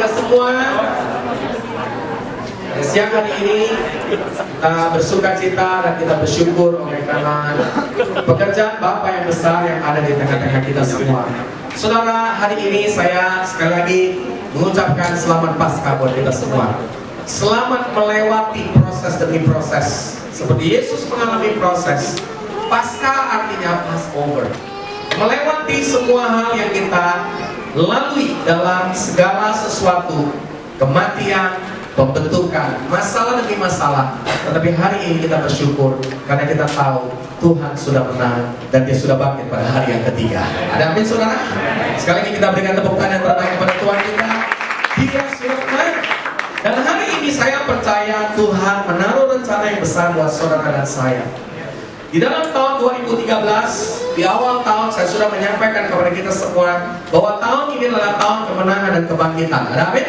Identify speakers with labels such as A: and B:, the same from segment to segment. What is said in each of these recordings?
A: kita semua. Siang hari ini kita bersuka cita dan kita bersyukur oleh karena pekerjaan Bapa yang besar yang ada di tengah-tengah kita semua. Saudara, hari ini saya sekali lagi mengucapkan selamat Paskah buat kita semua. Selamat melewati proses demi proses. Seperti Yesus mengalami proses. Paskah artinya Passover. Melewati semua hal yang kita lalui dalam segala sesuatu, kematian, pembentukan, masalah demi masalah. Tetapi hari ini kita bersyukur karena kita tahu Tuhan sudah menang dan Dia sudah bangkit pada hari yang ketiga. Ada amin saudara? Sekali lagi kita berikan tepuk tangan yang terbaik kepada Tuhan kita. Dia sudah menang. Dan hari ini saya percaya Tuhan menaruh rencana yang besar buat saudara dan saya. Di dalam tahun 2013, di awal tahun saya sudah menyampaikan kepada kita semua bahwa tahun ini adalah tahun kemenangan dan kebangkitan. Ada amin?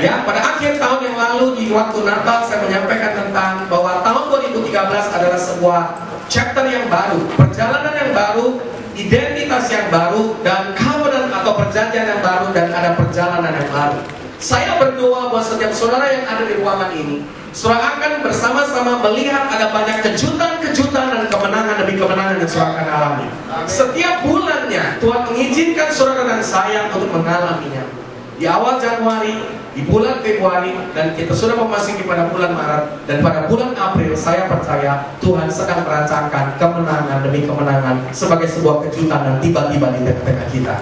A: Ya, pada akhir tahun yang lalu di waktu Natal saya menyampaikan tentang bahwa tahun 2013 adalah sebuah chapter yang baru, perjalanan yang baru, identitas yang baru, dan covenant atau perjanjian yang baru, dan ada perjalanan yang baru. Saya berdoa buat setiap saudara yang ada di ruangan ini, saudara akan bersama-sama melihat ada banyak kejutan-kejutan dan kemenangan demi kemenangan yang saudara akan alami. Setiap bulannya Tuhan mengizinkan saudara dan saya untuk mengalaminya. Di awal Januari, di bulan Februari, dan kita sudah memasuki pada bulan Maret, dan pada bulan April saya percaya Tuhan sedang merancangkan kemenangan demi kemenangan sebagai sebuah kejutan dan tiba-tiba di tengah-tengah kita.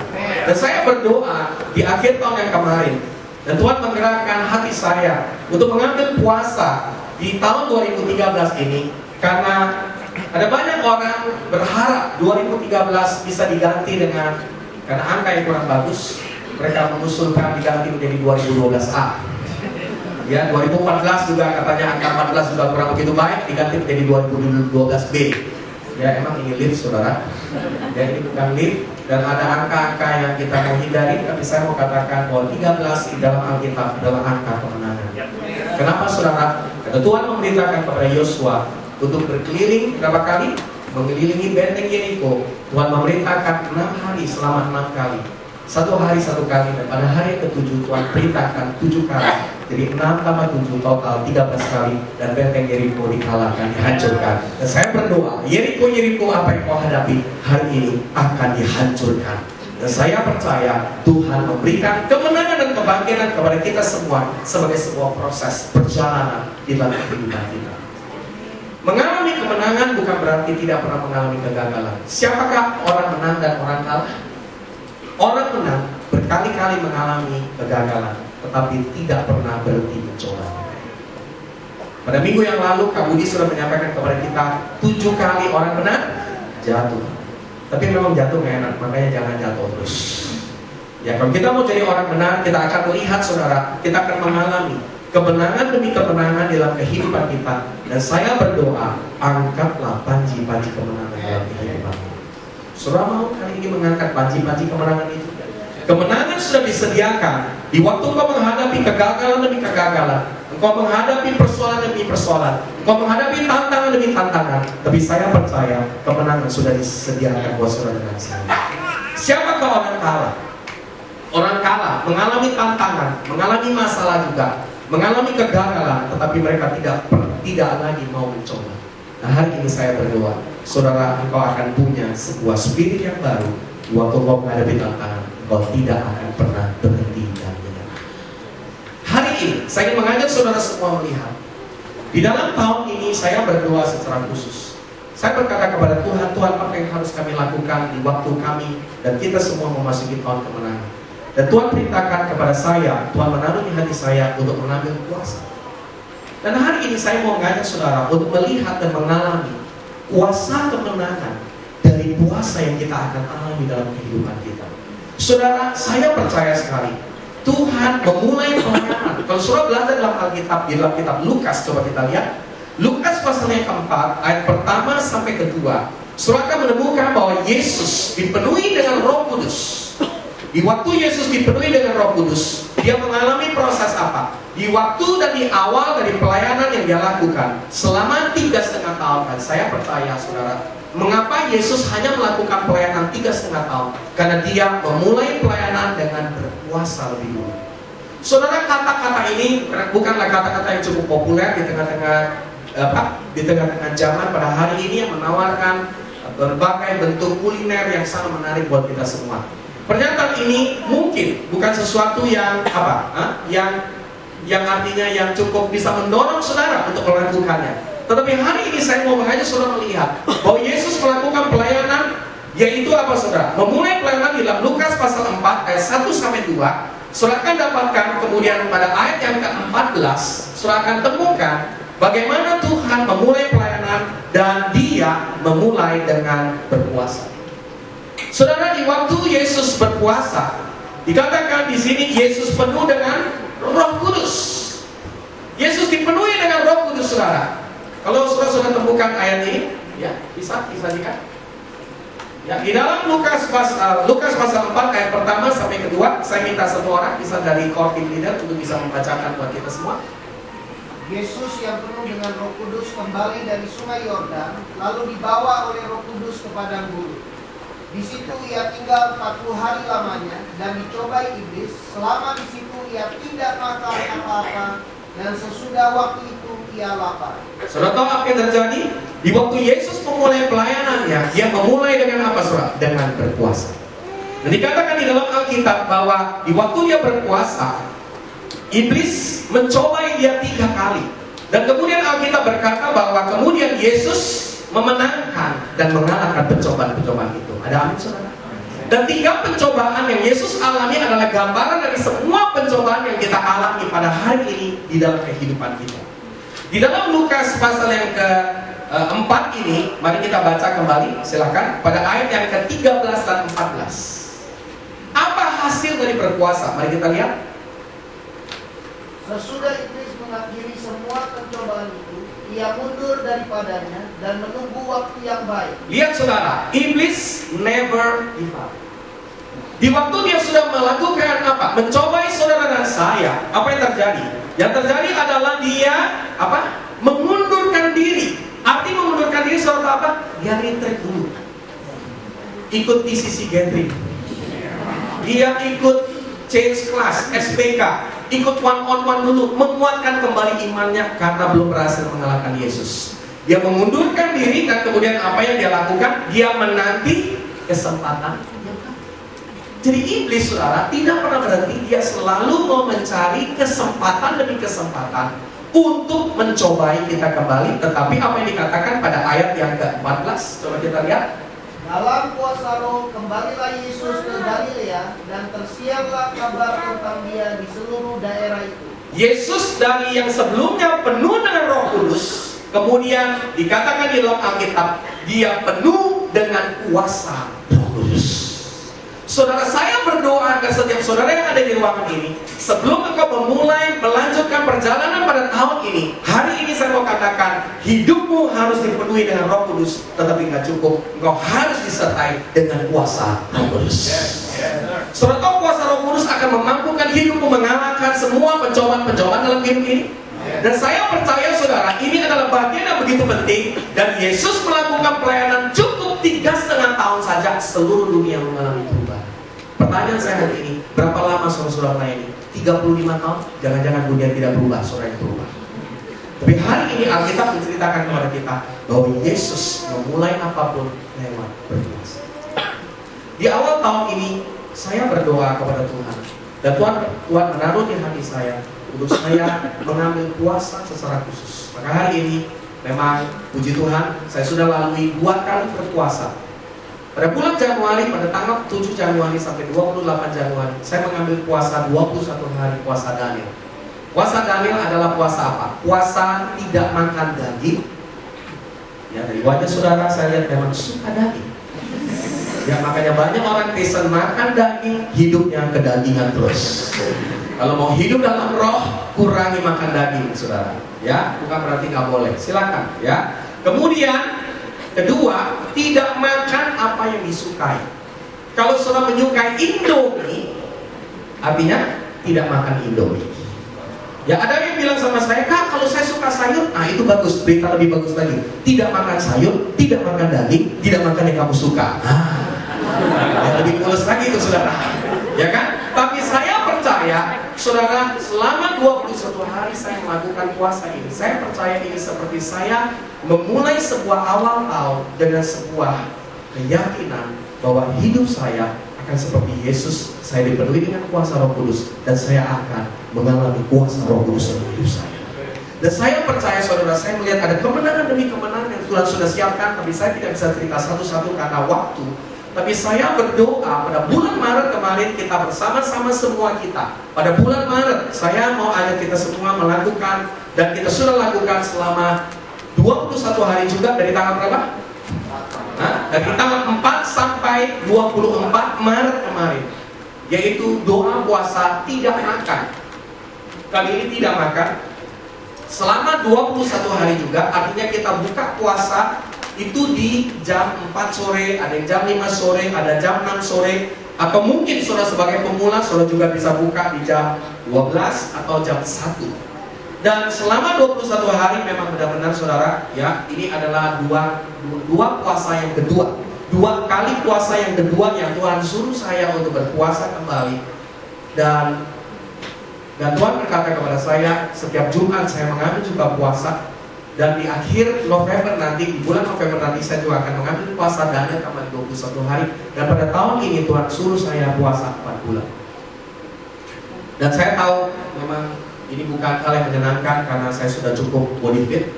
A: Dan saya berdoa di akhir tahun yang kemarin, dan Tuhan menggerakkan hati saya untuk mengambil puasa di tahun 2013 ini, karena ada banyak orang berharap 2013 bisa diganti dengan, karena angka yang kurang bagus, mereka mengusulkan diganti menjadi 2012A. Ya, 2014 juga katanya angka 14 juga kurang begitu baik, diganti menjadi 2012B. Ya, emang ini lift saudara. Ya, ini bukan lift. Dan ada angka-angka yang kita mau hindari, tapi saya mau katakan bahwa 13 di dalam Alkitab adalah angka kemenangan. Kenapa saudara? Karena Tuhan memerintahkan kepada Yosua untuk berkeliling berapa kali? Mengelilingi benteng Yeriko. Tuhan memerintahkan 6 hari selama 6 kali. 1 hari 1 kali, dan pada hari ke-7 Tuhan perintahkan 7 kali. Jadi 6 tambah 7 total 13 kali, dan benteng Yeriko dikalahkan, dihancurkan. Dan saya berdoa, Yeriko apa yang kau hadapi hari ini akan dihancurkan. Dan saya percaya Tuhan memberikan kemenangan dan kebangkitan kepada kita semua sebagai sebuah proses perjalanan di dalam kehidupan kita. Mengalami kemenangan bukan berarti tidak pernah mengalami kegagalan. Siapakah orang menang dan orang kalah? Orang menang berkali-kali mengalami kegagalan, tetapi tidak pernah berhenti mencoba. Pada minggu yang lalu, Kak Budi sudah menyampaikan kepada kita 7 kali orang menang jatuh. Tapi memang jatuh gak enak, makanya jangan jatuh terus. Ya, kalau kita mau jadi orang menang, kita akan melihat saudara, kita akan mengalami kemenangan demi kemenangan dalam kehidupan kita. Dan saya berdoa, angkatlah panji-panji kemenangan dalam kehidupan. Saudara mau kali ini mengangkat panji-panji kemenangan itu? Kemenangan sudah disediakan di waktu engkau menghadapi kegagalan demi kegagalan, engkau menghadapi persoalan demi persoalan, engkau menghadapi tantangan demi tantangan. Tapi saya percaya kemenangan sudah disediakan buat saudara dan saya. Siapakah orang kalah? Orang kalah mengalami tantangan, mengalami masalah juga, mengalami kegagalan, tetapi mereka tidak lagi mau mencoba. Nah, hari ini saya berdoa, saudara, engkau akan punya sebuah spirit yang baru. Di waktu engkau menghadapi tantangan, engkau tidak akan pernah berhenti dan menyerah. Hari ini, saya ingin mengajak saudara semua melihat, di dalam tahun ini saya berdoa secara khusus. Saya berkata kepada Tuhan, Tuhan, apa yang harus kami lakukan di waktu kami dan kita semua memasuki tahun kemenangan. Dan Tuhan perintahkan kepada saya, Tuhan menaruh di hati saya untuk mengambil puasa. Dan hari ini saya mau mengajak saudara untuk melihat dan mengalami kuasa kemenangan dari puasa yang kita akan alami dalam kehidupan kita. Saudara, saya percaya sekali Tuhan memulai pelayanan. Kalau saudara belajar dalam Alkitab, di dalam kitab Lukas, coba kita lihat Lukas pasal yang keempat, ayat pertama sampai kedua, saudara akan menemukan bahwa Yesus dipenuhi dengan Roh Kudus. Di waktu Yesus dipenuhi dengan Roh Kudus, dia mengalami proses apa? Di waktu dan di awal dari pelayanan yang dia lakukan selama 3,5 tahun. Dan saya percaya saudara, mengapa Yesus hanya melakukan pelayanan 3,5 tahun? Karena dia memulai pelayanan dengan berpuasa lebih dulu. Saudara, kata-kata ini bukanlah kata-kata yang cukup populer di tengah-tengah zaman pada hari ini yang menawarkan berbagai bentuk kuliner yang sangat menarik buat kita semua. Pernyataan ini mungkin bukan sesuatu yang yang artinya yang cukup bisa mendorong saudara untuk melakukannya. Tetapi hari ini saya mau mengajak saudara melihat bahwa Yesus melakukan pelayanan, yaitu apa saudara? Memulai pelayanan di dalam Lukas pasal 4 ayat 1-2. Saudara akan dapatkan kemudian pada ayat yang ke-14, saudara akan temukan bagaimana Tuhan memulai pelayanan dan Dia memulai dengan berpuasa. Saudara, di waktu Yesus berpuasa, dikatakan di sini Yesus penuh dengan Roh Kudus. Yesus dipenuhi dengan Roh Kudus, saudara. Kalau saudara sudah temukan ayat ini, ya bisa lihat. Ya, di dalam Lukas pasal 4 ayat pertama sampai kedua, saya minta semua orang bisa dari core team leader untuk bisa membacakan buat kita semua.
B: Yesus yang penuh dengan Roh Kudus kembali dari Sungai Yordan, lalu dibawa oleh Roh Kudus ke padang gurun. Di situ ia tinggal 40 hari lamanya dan dicobai iblis. Selama di situ ia tidak makan apa-apa, dan sesudah waktu itu ia lapar.
A: Saudara tahu apa yang terjadi? Di waktu Yesus memulai pelayanannya, Dia memulai dengan apa, saudara? Dengan berpuasa. Dan dikatakan di dalam Alkitab bahwa di waktu Dia berpuasa, iblis mencobai Dia 3 kali. Dan kemudian Alkitab berkata bahwa kemudian Yesus memenangkan dan mengalahkan pencobaan-pencobaan itu. Ada amin, saudara? Dan 3 pencobaan yang Yesus alami adalah gambaran dari semua pencobaan yang kita alami pada hari ini di dalam kehidupan kita. Di dalam Lukas pasal yang ke-4 ini, mari kita baca kembali, silakan, pada ayat yang ke-13 dan 14. Apa hasil dari berpuasa? Mari kita lihat.
B: Sesudah iblis mengakhiri semua pencobaan itu, ia mundur daripadanya dan menunggu waktu yang baik.
A: Lihat saudara, iblis never give up. Di waktu dia sudah melakukan apa? Mencobai saudara dan saya, apa yang terjadi? Yang terjadi adalah dia apa? Mengundurkan diri. Arti mengundurkan diri saudara apa? Dia retreat dulu. Ikut TCC gathering. Dia ikut change class, SPK. Ikut one-on-one dulu, menguatkan kembali imannya karena belum berhasil mengalahkan Yesus. Dia mengundurkan diri dan kemudian apa yang dia lakukan? Dia menanti kesempatan. Jadi iblis, saudara, tidak pernah berhenti. Dia selalu mau mencari kesempatan demi kesempatan untuk mencobai kita kembali. Tetapi apa yang dikatakan pada ayat yang ke-14? Coba kita lihat.
B: Dalam kuasa Roh kembalilah Yesus ke Galilea, dan tersiarlah kabar tentang Dia di seluruh daerah itu.
A: Yesus dari yang sebelumnya penuh dengan Roh Kudus, kemudian dikatakan di dalam Alkitab, Dia penuh dengan kuasa Roh Kudus. Saudara, saya berdoa agar setiap saudara yang ada di ruangan ini, sebelum engkau memulai melanjutkan perjalanan pada tahun ini, hari ini saya mau katakan, hidupmu harus dipenuhi dengan Roh Kudus. Tetapi nggak cukup, engkau harus disertai dengan kuasa Roh Kudus. Saudara tahu kuasa Roh Kudus akan memampukan hidupmu mengalahkan semua pencobaan-pencobaan dalam hidup ini. Dan saya percaya saudara, ini adalah bagian yang begitu penting. Dan Yesus melakukan pelayanan cukup 3,5 tahun saja, seluruh dunia mengalami perubahan. Pertanyaan saya hari ini, berapa lama saudara melayani? 35 tahun? Jangan-jangan dunia tidak berubah, saudara yang berubah. Tapi hari ini Alkitab menceritakan kepada kita bahwa Yesus memulai apapun lewat berpuasa. Di awal tahun ini, saya berdoa kepada Tuhan. Dan Tuhan menaruh di hati saya untuk saya mengambil puasa secara khusus. Maka hari ini memang puji Tuhan, saya sudah lalui 2 kali berpuasa. Pada bulan Januari, pada tanggal 7 Januari sampai 28 Januari, saya mengambil puasa 21 hari puasa Daniel. Puasa Daniel adalah puasa apa? Puasa tidak makan daging. Ya, dari wajah saudara saya lihat memang suka daging. Ya, makanya banyak orang Kristen makan daging, hidupnya kedagingan terus. Kalau mau hidup dalam roh, kurangi makan daging, saudara. Ya, bukan berarti nggak boleh. Silakan. Ya. Kemudian kedua, tidak makan apa yang disukai. Kalau saudara menyukai Indomie, artinya tidak makan Indomie. Ya, ada yang bilang sama saya, Kak, kalau saya suka sayur, nah itu bagus. Berita lebih bagus lagi. Tidak makan sayur, tidak makan daging, tidak makan yang kamu suka. Ya, lebih mulus lagi itu, saudara. Ya kan? Tapi saya percaya saudara, selama 21 hari saya melakukan puasa ini, saya percaya ini seperti saya memulai sebuah awal tahun dengan sebuah keyakinan bahwa hidup saya akan seperti Yesus. Saya dipenuhi dengan kuasa Roh Kudus dan saya akan mengalami kuasa Roh Kudus dalam hidup saya. Dan saya percaya saudara, saya melihat ada kemenangan demi kemenangan yang Tuhan sudah siapkan, tapi saya tidak bisa cerita satu-satu karena waktu. Tapi saya berdoa pada bulan Maret kemarin kita bersama-sama semua kita. Pada bulan Maret saya mau ajak kita semua melakukan, dan kita sudah lakukan selama 21 hari juga dari tanggal berapa? Dari tanggal 4 sampai 24 Maret kemarin. Yaitu doa puasa tidak makan. Kali ini tidak makan selama 21 hari juga, artinya kita buka puasa itu di jam 4 sore, ada yang jam 5 sore, ada jam 6 sore, atau mungkin saudara sebagai pemula saudara juga bisa buka di jam 12 atau jam 1. Dan selama 21 hari memang benar-benar saudara, ya, ini adalah dua puasa yang kedua. 2 kali puasa yang kedua yang Tuhan suruh saya untuk berpuasa kembali. Dan Tuhan berkata kepada saya, setiap Jumat saya mengambil juga puasa. Dan di akhir November nanti, di bulan November nanti saya juga akan mengambil puasa Daniel kembali 21 hari. Dan pada tahun ini Tuhan suruh saya puasa 4 bulan. Dan saya tahu memang ini bukan hal yang menyenangkan karena saya sudah cukup body fit.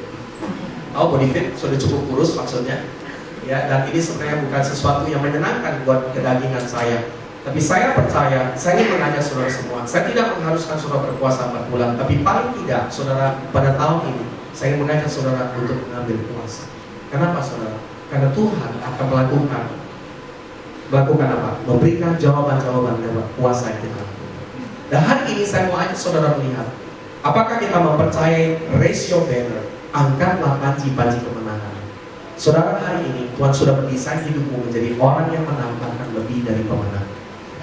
A: Tahu body fit, sudah cukup kurus maksudnya. Ya, dan ini sebenarnya bukan sesuatu yang menyenangkan buat kedagingan saya. Tapi saya percaya, saya ingin mengajak saudara semua. Saya tidak mengharuskan saudara berpuasa 4 bulan, tapi paling tidak saudara pada tahun ini saya ingin mengajak saudara untuk mengambil puasa. Kenapa saudara? Karena Tuhan akan melakukan apa? Memberikan jawaban-jawaban lewat puasa yang kita lakukan. Dan hari ini saya mau ajak saudara melihat, apakah kita mempercayai ratio banner, angkatlah panji-panji kemenangan. Saudara, hari ini Tuhan sudah mendesain hidupmu menjadi orang yang menampakkan lebih dari pemenang.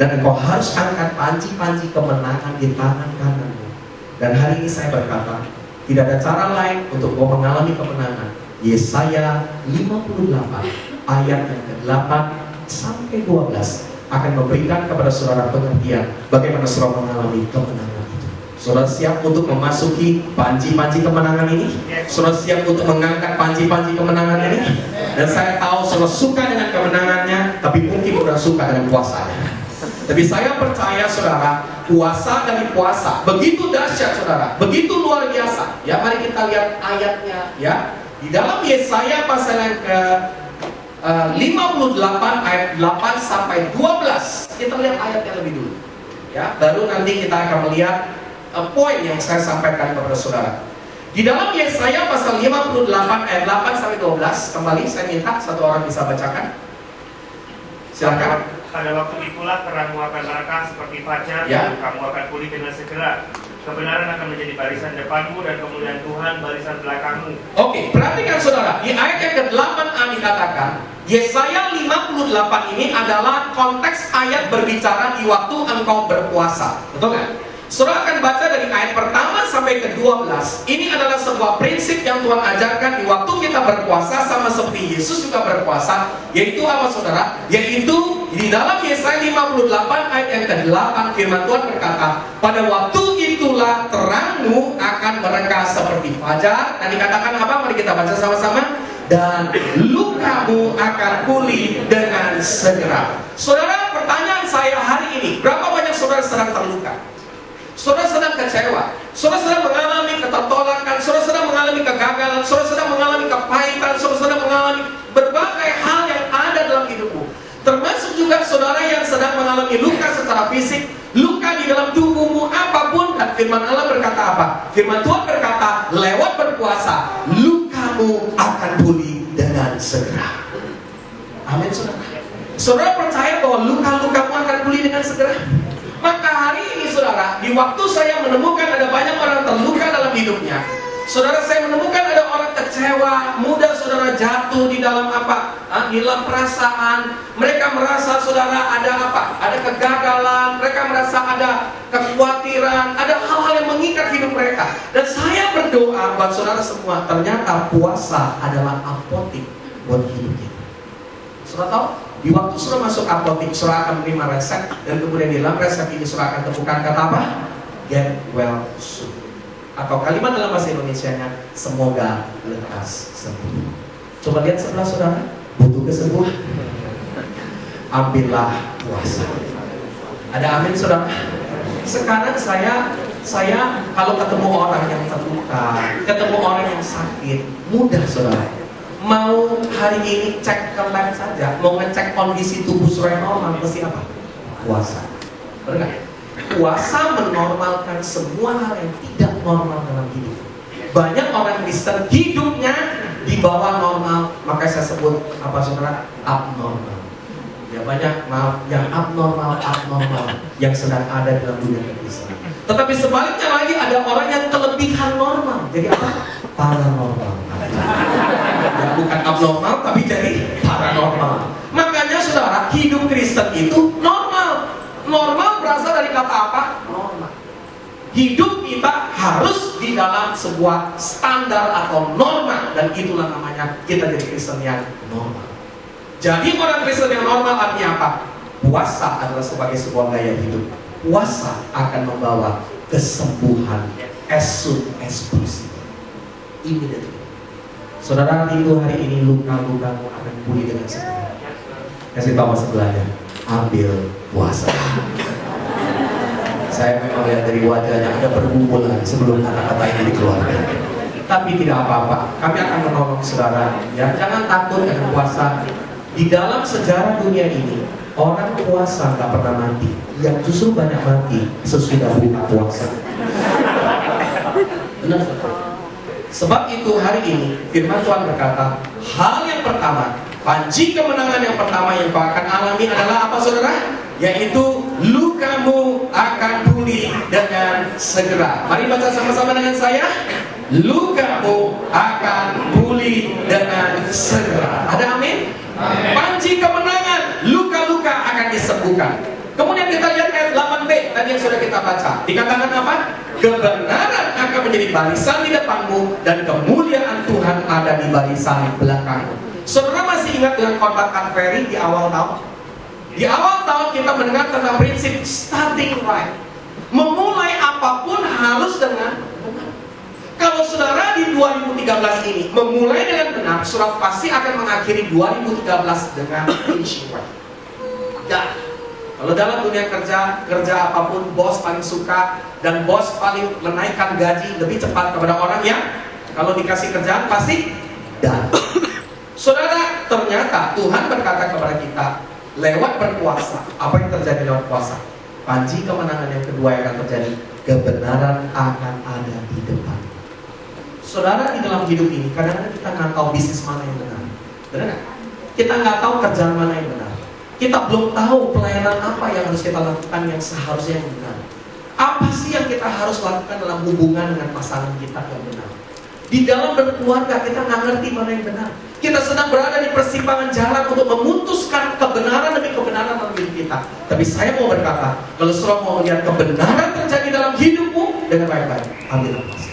A: Dan engkau harus angkat panji-panji kemenangan di tangan kananmu. Dan hari ini saya berkata, tidak ada cara lain untuk kau mengalami kemenangan. Yesaya 58 ayat yang ke-8 sampai 12 akan memberikan kepada saudara pengertian bagaimana saudara mengalami kemenangan itu. Saudara siap untuk memasuki panji-panji kemenangan ini? Saudara siap untuk mengangkat panji-panji kemenangan ini? Dan saya tahu saudara suka dengan kemenangannya, tapi mungkin saudara suka dengan puasanya. Tapi saya percaya saudara, puasa dari puasa begitu dahsyat saudara, begitu luar biasa. Ya, mari kita lihat ayatnya ya. Di dalam Yesaya pasal yang ke 58 ayat 8 sampai 12. Kita lihat ayatnya lebih dulu. Ya, baru nanti kita akan melihat poin yang saya sampaikan kepada saudara. Di dalam Yesaya pasal 58 ayat 8 sampai 12, kembali saya minta satu orang bisa bacakan. Silakan.
C: Pada waktu itulah terangmu akan mereka seperti fajar,
A: Ya.
C: dan kamu akan pulih dengan segera. Kebenaran akan menjadi barisan depanmu dan kemuliaan Tuhan barisan belakangmu.
A: Oke, perhatikan saudara, di ayat yang ke-8a dikatakan, Yesaya 58 ini adalah konteks ayat berbicara di waktu engkau berpuasa. Betul kan? Saudara akan baca dari ayat pertama sampai ke-12. Ini adalah sebuah prinsip yang Tuhan ajarkan di waktu kita berpuasa, sama seperti Yesus juga berpuasa. Yaitu apa saudara? Yaitu di dalam Yesaya 58 ayat yang ke-8 firman Tuhan berkata, pada waktu itulah terangmu akan mereka seperti fajar. Dan dikatakan apa? Mari kita baca sama-sama. Dan lukamu akan pulih dengan segera. Saudara, pertanyaan saya hari ini, berapa banyak saudara sedang terluka? Saudara sedang kecewa, saudara sedang mengalami ketertolakan, saudara sedang mengalami kegagalan, saudara sedang mengalami kepahitan, saudara sedang mengalami berbagai hal yang ada dalam hidupmu. Termasuk juga saudara yang sedang mengalami luka secara fisik, luka di dalam tubuhmu, apapun. Dan firman Allah berkata apa? Firman Tuhan berkata, lewat berpuasa, lukamu akan pulih dengan segera. Amin saudara. Saudara percaya bahwa luka-lukamu akan pulih dengan segera? Maka hari ini saudara, di waktu saya menemukan ada banyak orang terluka dalam hidupnya, saudara, saya menemukan ada orang kecewa, mudah saudara jatuh di dalam apa? Di dalam perasaan. Mereka merasa saudara ada apa? Ada kegagalan, mereka merasa ada kekhawatiran, ada hal-hal yang mengikat hidup mereka. Dan saya berdoa buat saudara semua, ternyata puasa adalah apotik buat hidup kita. Saudara tahu? Di waktu saudara masuk apotik, saudara akan menerima resep, dan kemudian di dalam resep ini saudara akan temukan kata apa? get well soon. Atau kalimat dalam bahasa Indonesianya, semoga lekas sembuh. Coba lihat sebelah saudara, butuh kesembuhan, ambillah puasa. Ada amin saudara? Sekarang saya kalau ketemu orang yang terluka, ketemu orang yang sakit, mudah saudara. Mau hari ini cek ke lab saja, mau ngecek kondisi tubuh supaya normal, mesti apa? Puasa. Benar nggak? Puasa menormalkan semua hal yang tidak normal dalam hidup. Banyak orang Kristen hidupnya di bawah normal, maka saya sebut apa saudara? Abnormal. Ya banyak maaf yang abnormal yang sedang ada dalam dunia kekristenan. Tetapi sebaliknya lagi ada orang yang kelebihan normal. Jadi apa? Paranormal. Ya, bukan abnormal tapi jadi paranormal. Makanya saudara, hidup Kristen itu normal. Normal berasal dari kata apa? Normal. Hidup kita harus di dalam sebuah standar atau norma, dan itulah namanya kita jadi Kristen yang normal. Jadi orang Kristen yang normal artinya apa? Puasa adalah sebagai sebuah gaya hidup. Puasa akan membawa kesembuhan as soon as possible. Immediately. Saudara, hari ini luka-lukamu akan pulih dengan segera. Kasih tahu sebelahnya, ambil puasa. Saya memang lihat dari wajahnya ada pergumulan sebelum kata-kata ini dikeluarkan. Tapi tidak apa-apa, kami akan menolong saudara. Ya, jangan takut dengan puasa. Di dalam sejarah dunia ini, orang puasa nggak pernah mati. Yang justru banyak mati sesudah buka puasa. Benar? Sebab itu hari ini firman Tuhan berkata, hal yang pertama, panji kemenangan yang pertama yang kau akan alami adalah apa saudara? Yaitu lukamu akan pulih dengan segera. Mari baca sama-sama dengan saya. Lukamu akan pulih dengan segera. Ada amin? Panji kemenangan, luka-luka akan disembuhkan. Kemudian kita lihat ayat 8b tadi yang sudah kita baca. Dikatakan apa? Kebenaran akan menjadi barisan di depanmu dan kemuliaan Tuhan ada di barisan belakangmu. Saudara masih ingat dengan khotbah Advent di awal tahun? Di awal tahun kita mendengar tentang prinsip starting right. Memulai apapun harus dengan benar. Kalau saudara di 2013 ini memulai dengan benar, saudara pasti akan mengakhiri 2013 dengan finishing right. Dan kalau dalam dunia kerja apapun, bos paling suka dan bos paling menaikkan gaji lebih cepat kepada orang yang kalau dikasih kerjaan pasti dan. Saudara, ternyata Tuhan berkata kepada kita lewat berpuasa. Apa yang terjadi lewat puasa? Panji kemenangan yang kedua yang akan terjadi, kebenaran akan ada di depan. Saudara, di dalam hidup ini kadang-kadang kita nggak tahu bisnis mana yang benar. Benar nggak? Kita nggak tahu kerjaan mana yang benar. Kita belum tahu pelayanan apa yang harus kita lakukan yang seharusnya yang benar. Apa sih yang kita harus lakukan dalam hubungan dengan pasangan kita yang benar? Di dalam berkeluarga kita nggak ngerti mana yang benar. Kita sedang berada di persimpangan jalan untuk memutuskan kebenaran demi kebenaran dalam hidup kita. Tapi saya mau berkata, kalau saudara mau melihat kebenaran terjadi dalam hidupmu dengan baik-baik, ambillah puasa.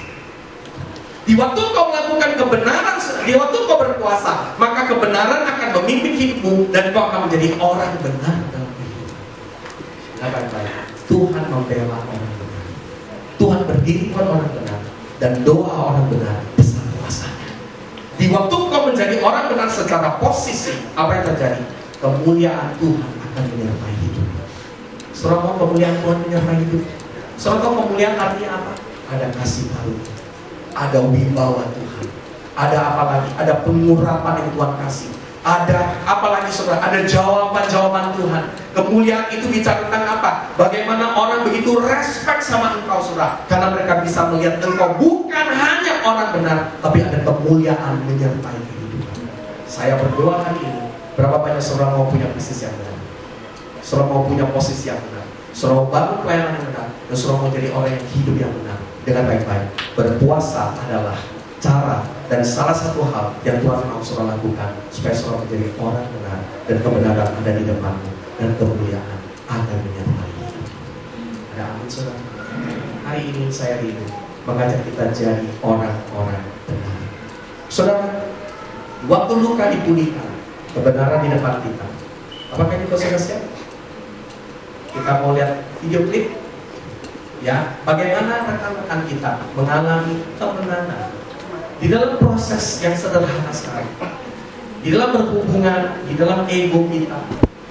A: Di waktu kau melakukan kebenaran, di waktu kau berpuasa, maka kebenaran akan memimpin hidupmu dan kau akan menjadi orang benar dalam hidupmu. Dengan baik-baik, Tuhan membela orang benar. Tuhan berdiri buat orang benar dan doa orang benar besar kuasanya. Di waktu kau menjadi orang benar secara posisi, apa yang terjadi? Kemuliaan Tuhan akan menyertai hidup. Saudara mau kemuliaan Tuhan menyertai hidup? Saudara tahu kemuliaan artinya apa? Ada kasih karunia, ada wibawa Tuhan, ada apa lagi? Ada pengurapan yang Tuhan kasih. Ada apa lagi saudara? Ada jawaban-jawaban Tuhan. Kemuliaan itu bicara tentang apa? Bagaimana orang begitu respect sama engkau saudara, karena mereka bisa melihat engkau bukan hanya orang benar, tapi ada kemuliaan menyertai kehidupan. Saya berdoa hari ini, berapa banyak saudara mau punya bisnis yang benar, saudara mau punya posisi yang benar, saudara mau bangun pelayanan yang benar, dan saudara mau jadi orang yang hidup yang benar dengan baik-baik. Berpuasa adalah cara dan salah satu hal yang Tuhan mau saudara lakukan supaya saudara menjadi orang benar dan kebenaran ada di depanmu dan kemuliaan akan menyertai hidup. Ada amin saudara? Hari ini saya rindu mengajak kita jadi orang-orang benar. Saudara, waktu luka dipulihkan, kebenaran di depan kita. Apakah itu saudara siap? Kita mau lihat video klip. Ya, bagaimana rekan-rekan kita mengalami kemenangan di dalam proses yang sederhana sekali, di dalam berhubungan, di dalam ego kita,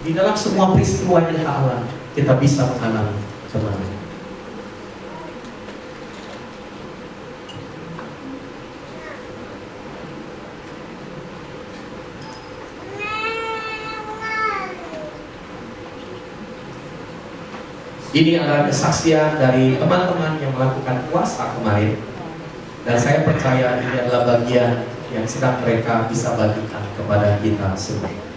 A: di dalam semua peristiwa yang kita alami, kita bisa mengalami kemenangan. Ini adalah kesaksian dari teman-teman yang melakukan puasa kemarin, dan saya percaya ini adalah bagian yang sedang mereka bisa bagikan kepada kita semua.